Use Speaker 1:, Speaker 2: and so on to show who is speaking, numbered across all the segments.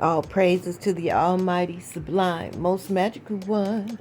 Speaker 1: All praises to the Almighty, sublime, most magical one.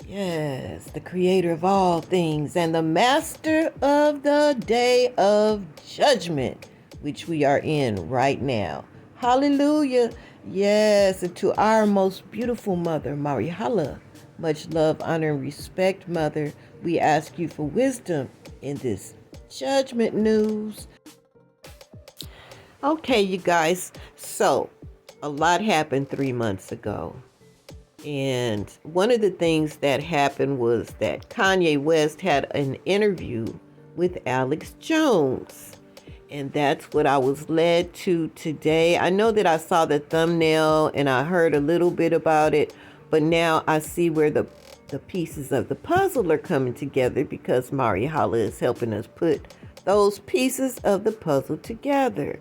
Speaker 1: Yes, the creator of all things and the master of the day of judgment, which we are in right now. Hallelujah. Yes, and to our most beautiful mother, Marihala, much love, honor, and respect, mother. We ask you for wisdom in this judgment news. Okay, you guys. So, a lot happened 3 months ago. And one of the things that happened was that Kanye West had an interview with Alex Jones. And that's what I was led to today. I know that I saw the thumbnail and I heard a little bit about it, but now I see where the pieces of the puzzle are coming together because Mari Holla is helping us put those pieces of the puzzle together.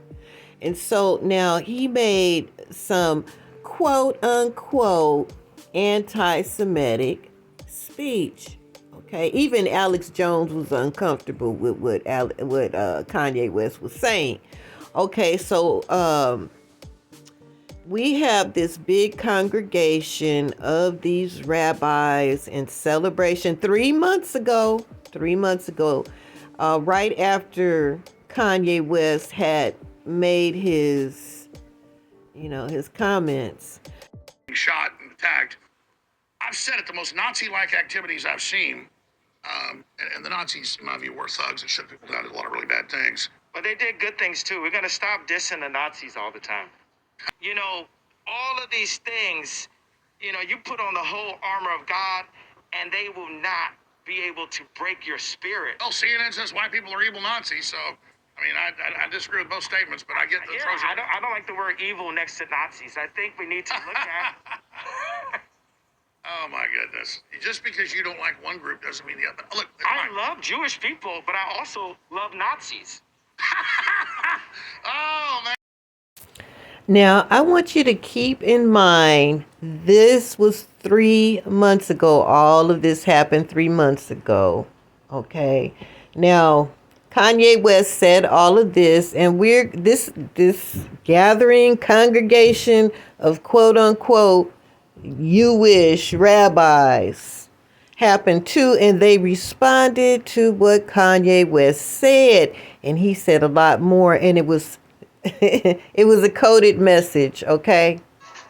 Speaker 1: And so now he made some quote unquote anti-Semitic speech. Okay, even Alex Jones was uncomfortable with what Kanye West was saying. Okay, so we have this big congregation of these rabbis in celebration 3 months ago. 3 months ago, right after Kanye West had made his comments.
Speaker 2: Shot and attacked. I've said it, the most Nazi-like activities I've seen, and the Nazis, in my view, were thugs and shut people down, did a lot of really bad things.
Speaker 3: But they did good things too. We're gonna stop dissing the Nazis all the time. You know, all of these things, you put on the whole armor of God, and they will not be able to break your spirit.
Speaker 2: Well, CNN says white people are evil Nazis, so I mean, I disagree with both statements, but I get the Trojan.
Speaker 3: I don't like the word evil next to Nazis. I think we need to look at.
Speaker 2: Oh my goodness! Just because you don't like one group doesn't mean the other. Look,
Speaker 3: I love Jewish people, but I also love Nazis.
Speaker 2: Oh man!
Speaker 1: Now, I want you to keep in mind, this was 3 months ago. All of this happened 3 months ago. Okay. Now, Kanye West said all of this, and we're this gathering congregation of quote unquote Jewish rabbis happened too, and they responded to what Kanye West said, and he said a lot more, and it was it was a coded message. Okay.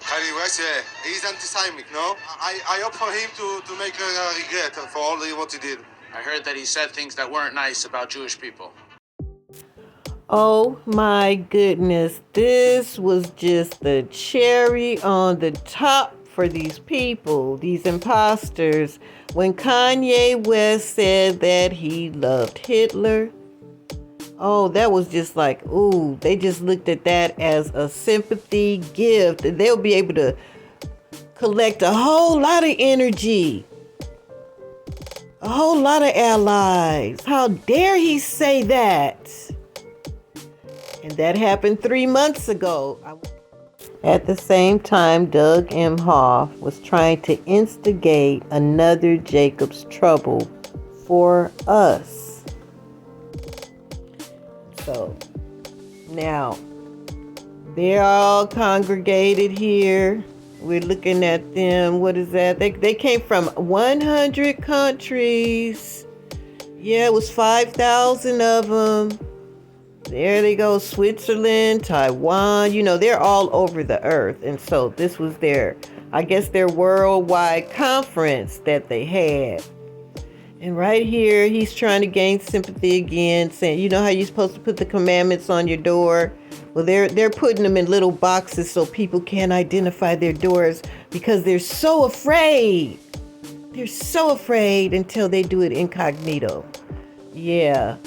Speaker 4: Kyrie West, yeah, he's anti-Semitic, no? I hope for him to make a regret for all what he did.
Speaker 5: I heard that he said things that weren't nice about Jewish people.
Speaker 1: Oh my goodness, this was just the cherry on the top for these people, these imposters. When Kanye West said that he loved Hitler, oh, that was just like, ooh, they just looked at that as a sympathy gift. They'll be able to collect a whole lot of energy, a whole lot of allies. How dare he say that? And that happened 3 months ago. At the same time, Doug Emhoff was trying to instigate another Jacob's trouble for us. So now they're all congregated here. We're looking at them. What is that? They came from 100 countries. Yeah, it was 5,000 of them. There they go, Switzerland, Taiwan, they're all over the earth. And so this was their worldwide conference that they had. And right here, he's trying to gain sympathy again, saying, you know how you're supposed to put the commandments on your door? Well, they're putting them in little boxes so people can't identify their doors because they're so afraid. They're so afraid until they do it incognito. Yeah.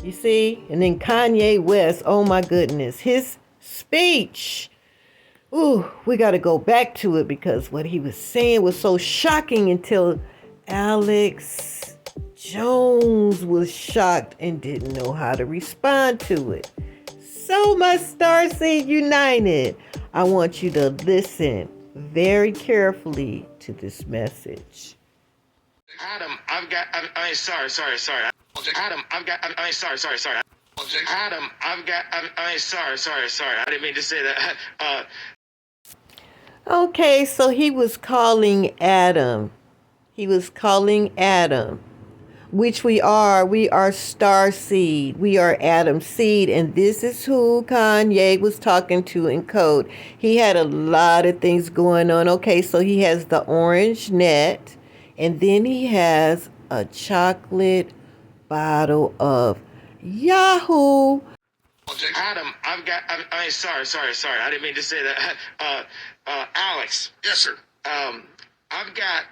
Speaker 1: You see? And then Kanye West, oh my goodness, his speech. Ooh, we got to go back to it because what he was saying was so shocking until Alex Jones was shocked and didn't know how to respond to it. So my Starseed United, I want you to listen very carefully to this message.
Speaker 3: Adam, sorry. Adam, sorry. Adam, sorry. I didn't mean to say that.
Speaker 1: Okay, so he was calling Adam. He was calling Adam, which we are. We are star seed. We are Adam's seed. And this is who Kanye was talking to in code. He had a lot of things going on. Okay, so he has the orange net, and then he has a chocolate bottle of Yahoo.
Speaker 3: Adam, I mean, sorry. I didn't mean to say that. Alex.
Speaker 2: Yes, sir.
Speaker 3: I've got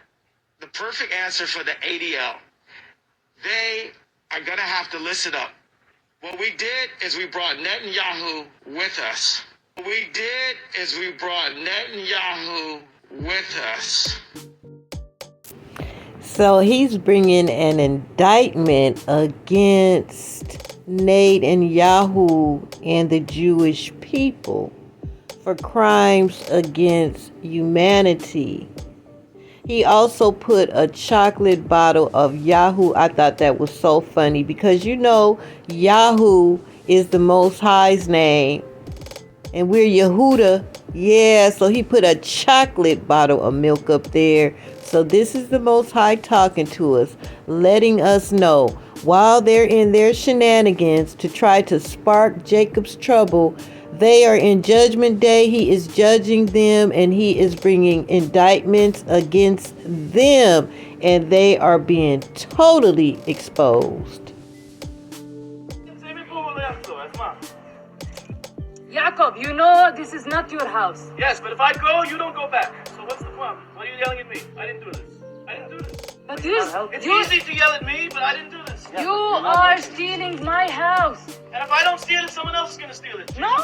Speaker 3: the perfect answer for the ADL. They are going to have to listen up. What we did is we brought Netanyahu with us. What we did is we brought Netanyahu with us.
Speaker 1: So he's bringing an indictment against Netanyahu and the Jewish people for crimes against humanity. He also put a chocolate bottle of Yahoo. I thought that was so funny because Yahoo is the Most High's name. And we're Yehuda. Yeah, so he put a chocolate bottle of milk up there. So this is the Most High talking to us, letting us know while they're in their shenanigans to try to spark Jacob's trouble, they are in judgment day. He is judging them and he is bringing indictments against them. And they are being totally exposed.
Speaker 6: Jacob, you know this is not your house.
Speaker 7: Yes, but if I go, you don't go back. So what's the problem? Why are you yelling at me? I didn't do this.
Speaker 6: But
Speaker 7: It's easy to yell at me, but I didn't do this.
Speaker 6: you are stealing my house.
Speaker 7: And if I don't steal it, someone else is going to steal it.
Speaker 6: No.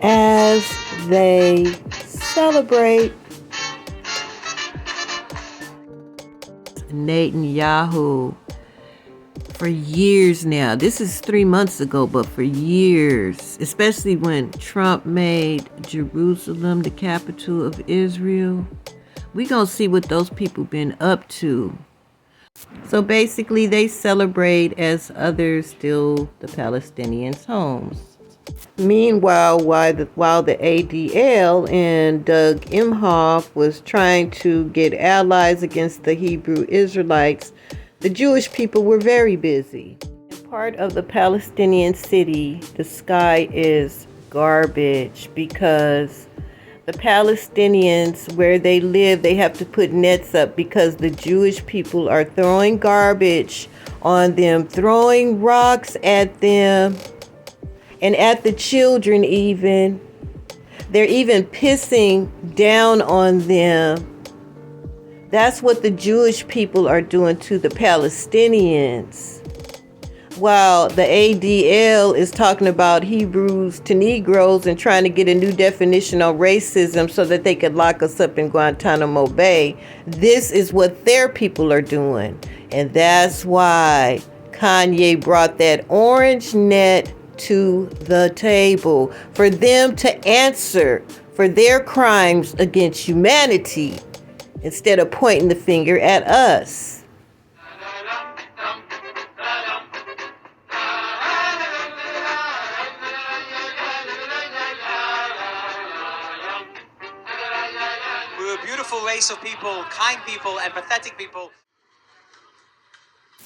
Speaker 1: As they celebrate Netanyahu for years now. This is 3 months ago, but for years, especially when Trump made Jerusalem the capital of Israel. We gonna see what those people been up to. So basically, they celebrate as others steal the Palestinians' homes. Meanwhile, while the ADL and Doug Emhoff was trying to get allies against the Hebrew Israelites, the Jewish people were very busy. In part of the Palestinian city, the sky is garbage because the Palestinians, where they live, they have to put nets up because the Jewish people are throwing garbage on them, throwing rocks at them, and at the children even. They're even pissing down on them. That's what the Jewish people are doing to the Palestinians. While the ADL is talking about Hebrews to Negroes and trying to get a new definition on racism so that they could lock us up in Guantanamo Bay, this is what their people are doing. And that's why Kanye brought that orange net to the table for them to answer for their crimes against humanity instead of pointing the finger at us.
Speaker 8: We're a beautiful race of people, kind people, and pathetic people.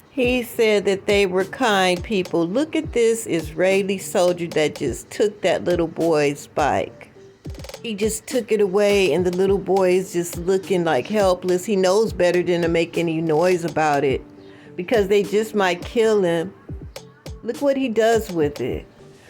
Speaker 1: He said that they were kind people. Look at this Israeli soldier that just took that little boy's bike. He just took it away and the little boy is just looking like helpless. He knows better than to make any noise about it because they just might kill him. Look what he does with it.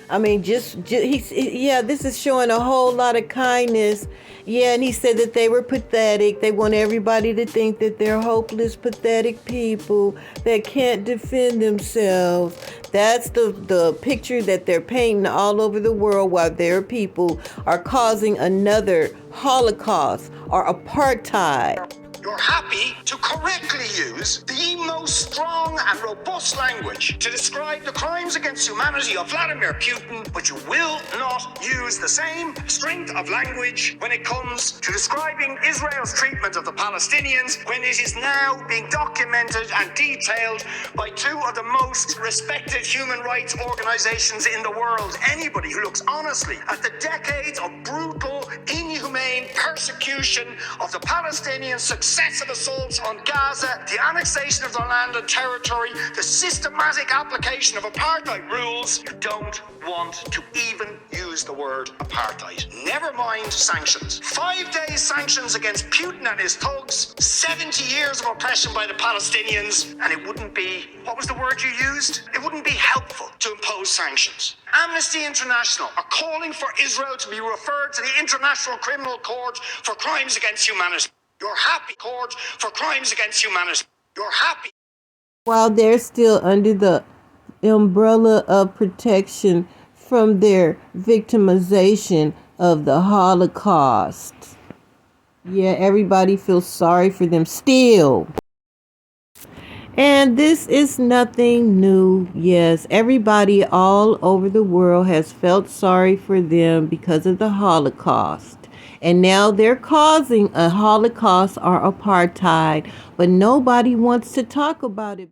Speaker 1: I mean, this is showing a whole lot of kindness. Yeah, and he said that they were pathetic. They want everybody to think that they're hopeless, pathetic people that can't defend themselves. That's the picture that they're painting all over the world while their people are causing another Holocaust or apartheid.
Speaker 9: You're happy to correctly use the most strong and robust language to describe the crimes against humanity of Vladimir Putin, but you will not use the same strength of language when it comes to describing Israel's treatment of the Palestinians, when it is now being documented and detailed by two of the most respected human rights organizations in the world. Anybody who looks honestly at the decades of brutal, inhumane, persecution of the Palestinian successive assaults on Gaza, the annexation of their land and territory, the systematic application of apartheid rules, you don't want to even use the word apartheid. Never mind sanctions. 5 days sanctions against Putin and his thugs, 70 years of oppression by the Palestinians, and it wouldn't be, what was the word you used? It wouldn't be helpful to impose sanctions. Amnesty International are calling for Israel to be referred to the International Criminal Court for crimes against humanity. You're happy, court for crimes against humanity. You're happy.
Speaker 1: While they're still under the umbrella of protection from their victimization of the Holocaust. Yeah, everybody feels sorry for them still. And this is nothing new. Yes, everybody all over the world has felt sorry for them because of the Holocaust. And now they're causing a Holocaust or apartheid, but nobody wants to talk about it.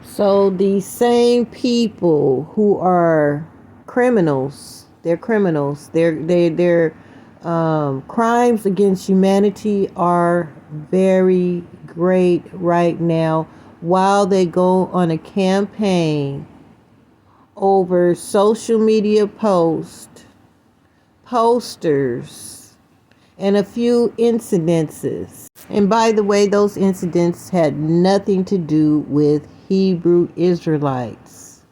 Speaker 1: So these same people who are criminals, they're criminals. Their crimes against humanity are very great right now, while they go on a campaign over social media posters, and a few incidences. And by the way, those incidents had nothing to do with Hebrew Israelites.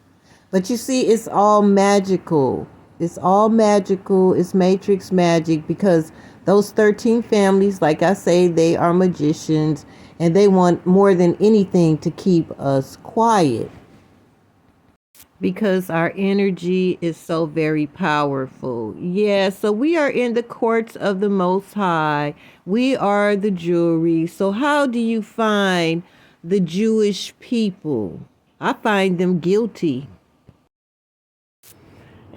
Speaker 1: But you see, it's all magical. It's all magical. It's matrix magic, because those 13 families, like I say, they are magicians, and they want more than anything to keep us quiet, because our energy is so very powerful. Yeah, so we are in the courts of the Most High. We are the jury. So how do you find the Jewish people? I find them guilty.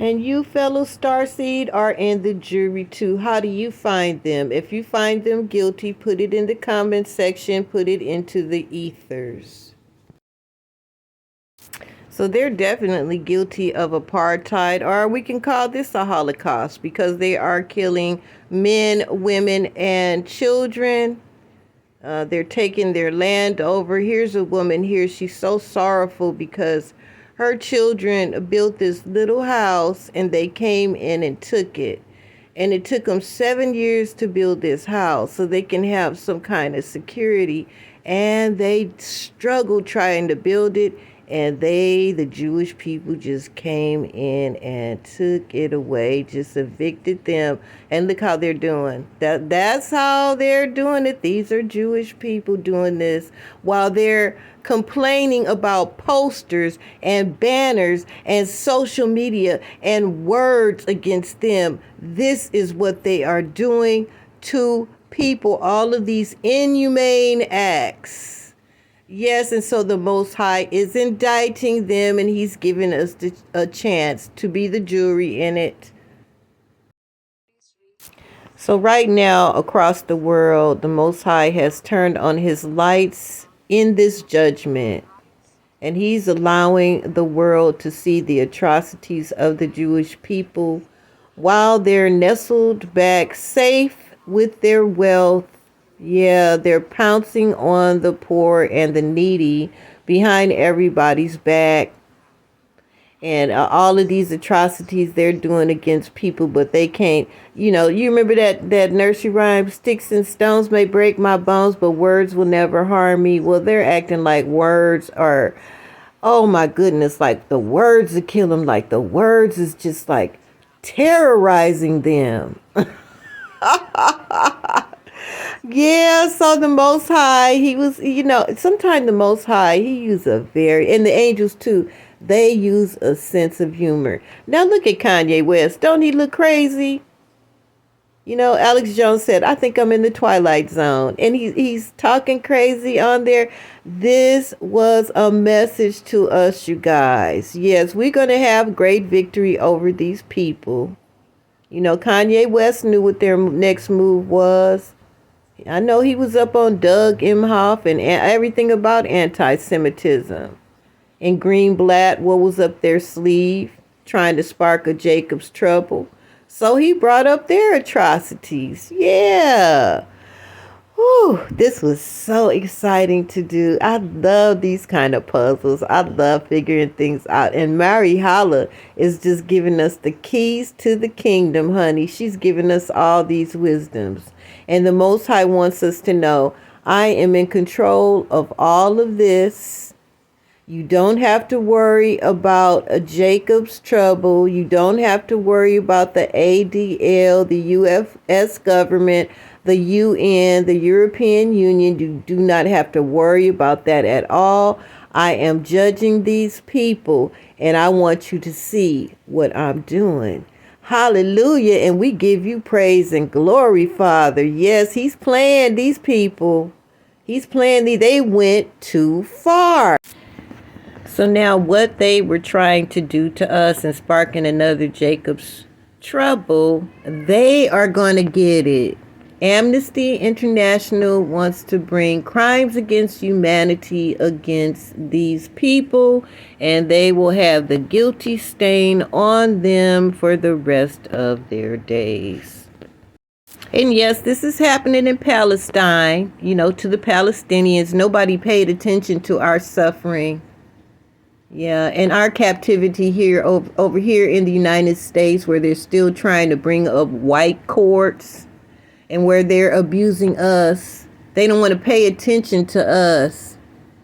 Speaker 1: And you, fellow starseed, are in the jury too. How do you find them? If you find them guilty, put it in the comment section. Put it into the ethers. So they're definitely guilty of apartheid, or we can call this a Holocaust, because they are killing men, women, and children. They're taking their land over. Here's a woman here. She's so sorrowful because her children built this little house and they came in and took it. And it took them 7 years to build this house so they can have some kind of security. And they struggled trying to build it. And the Jewish people, just came in and took it away, just evicted them. And look how they're doing. That's how they're doing it. These are Jewish people doing this while they're complaining about posters and banners and social media and words against them. This is what they are doing to people, all of these inhumane acts. Yes, and so the Most High is indicting them, and he's giving us a chance to be the jury in it. So right now, across the world, the Most High has turned on his lights in this judgment, and he's allowing the world to see the atrocities of the Jewish people while they're nestled back safe with their wealth. Yeah, they're pouncing on the poor and the needy behind everybody's back. And all of these atrocities they're doing against people, but they can't. You remember that nursery rhyme, sticks and stones may break my bones, but words will never harm me. Well, they're acting like words are, oh my goodness, like the words will kill them. Like the words is just like terrorizing them. Yeah, so the Most High, he was, sometimes the Most High, he used and the angels too, they use a sense of humor. Now look at Kanye West. Don't he look crazy? Alex Jones said, I think I'm in the Twilight Zone. And he's talking crazy on there. This was a message to us, you guys. Yes, we're going to have great victory over these people. Kanye West knew what their next move was. I know he was up on Doug Emhoff and everything about anti-Semitism. And Greenblatt, what was up their sleeve, trying to spark a Jacob's trouble. So he brought up their atrocities. Yeah. Whew, this was so exciting to do. I love these kind of puzzles. I love figuring things out. And Mary Holla is just giving us the keys to the kingdom, honey. She's giving us all these wisdoms. And the Most High wants us to know, I am in control of all of this. You don't have to worry about a Jacob's trouble. You don't have to worry about the ADL, the U.S. government, the UN, the European Union. You do not have to worry about that at all. I am judging these people, and I want you to see what I'm doing. Hallelujah. And we give you praise and glory, Father. Yes, he's playing these people. He's playing they went too far. So now what they were trying to do to us and sparking another Jacob's trouble, they are going to get it. Amnesty International wants to bring crimes against humanity against these people, and they will have the guilty stain on them for the rest of their days. And yes, this is happening in Palestine, to the Palestinians. Nobody paid attention to our suffering. Yeah, and our captivity here over here in the United States, where they're still trying to bring up white courts and where they're abusing us. They don't want to pay attention to us.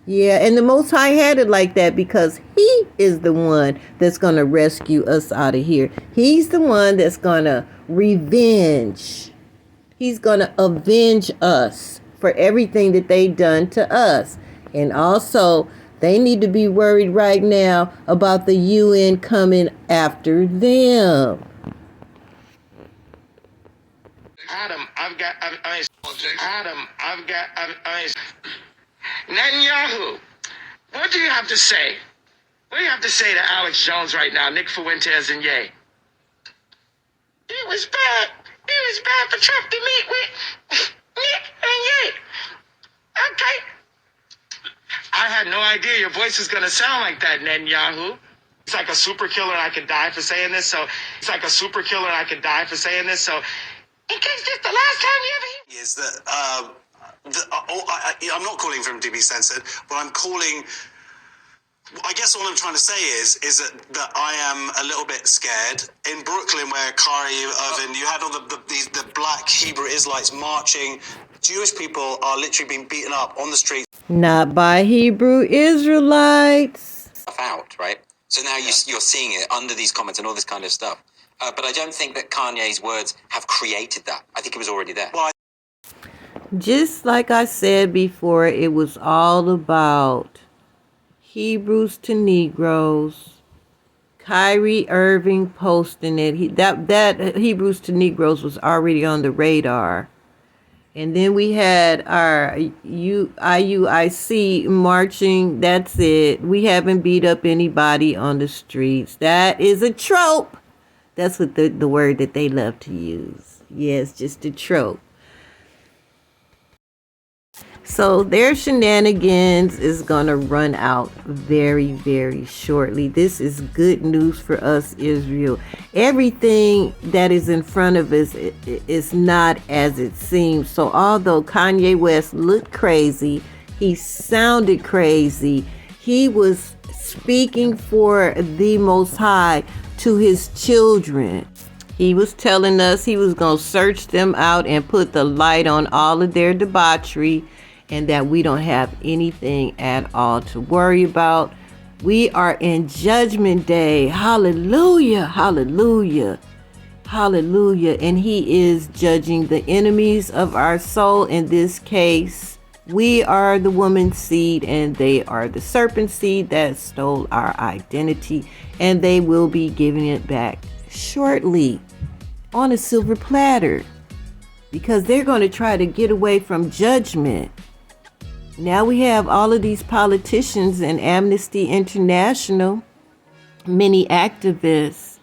Speaker 1: Yeah, and the Most High had it like that because he is the one that's going to rescue us out of here. He's the one that's going to revenge. He's going to avenge us for everything that they've done to us. And also, they need to be worried right now about the UN coming after them.
Speaker 3: Adam, Netanyahu, what do you have to say? What do you have to say to Alex Jones right now, Nick Fuentes and Ye? It was bad. It was bad for Trump to meet with Nick and Ye. Okay. I had no idea your voice was going to sound like that, Netanyahu. It's like a super killer and I could die for saying this, so... in case this the last time you ever...
Speaker 4: Is that I'm not calling for him to be censored, but I'm calling... I guess what I'm trying to say is that I am a little bit scared. In Brooklyn, where Kyrie Irving, you had all the black Hebrew Israelites marching. Jewish people are literally being beaten up on the streets.
Speaker 1: Not by Hebrew Israelites.
Speaker 10: Out, right? So now you're seeing it under these comments and all this kind of stuff. But I don't think that Kanye's words have created that. I think it was already there. Well,
Speaker 1: just like I said before, it was all about Hebrews to Negroes. Kyrie Irving posting it. That Hebrews to Negroes was already on the radar. And then we had our IUIC marching. That's it. We haven't beat up anybody on the streets. That is a trope. That's what the word that they love to use. Yes, just a trope. So their shenanigans is going to run out very, very shortly. This is good news for us, Israel. Everything that is in front of us is not as it seems. So although Kanye West looked crazy, he sounded crazy, he was speaking for the Most High to his children. He was telling us he was going to search them out and put the light on all of their debauchery, and that we don't have anything at all to worry about. We are in Judgment Day. Hallelujah, hallelujah, hallelujah. And he is judging the enemies of our soul. In this case, we are the woman's seed and they are the serpent seed that stole our identity. And they will be giving it back shortly on a silver platter, because they're going to try to get away from judgment. Now we have all of these politicians and Amnesty International, many activists,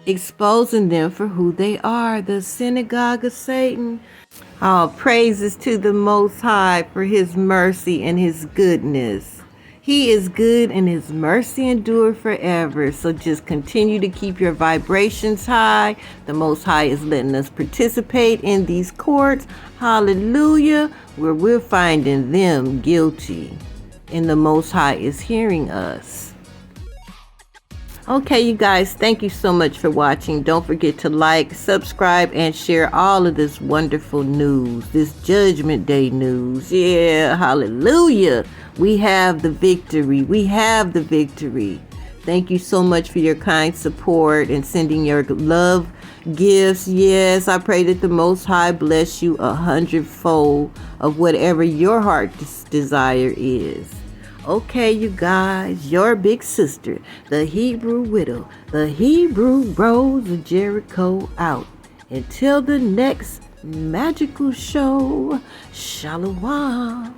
Speaker 1: exposing them for who they are, the synagogue of Satan. All praises to the Most High for his mercy and his goodness. He is good and his mercy endure forever. So just continue to keep your vibrations high. The Most High is letting us participate in these courts. Hallelujah. Where we're finding them guilty. And the Most High is hearing us. Okay, you guys, thank you so much for watching. Don't forget to like, subscribe, and share all of this wonderful news, this Judgment Day news. Yeah, hallelujah. We have the victory. We have the victory. Thank you so much for your kind support and sending your love gifts. Yes, I pray that the Most High bless you 100-fold of whatever your heart's desire is. Okay, you guys, your big sister, the Hebrew Widow, the Hebrew Rose of Jericho out. Until the next magical show, Shalom.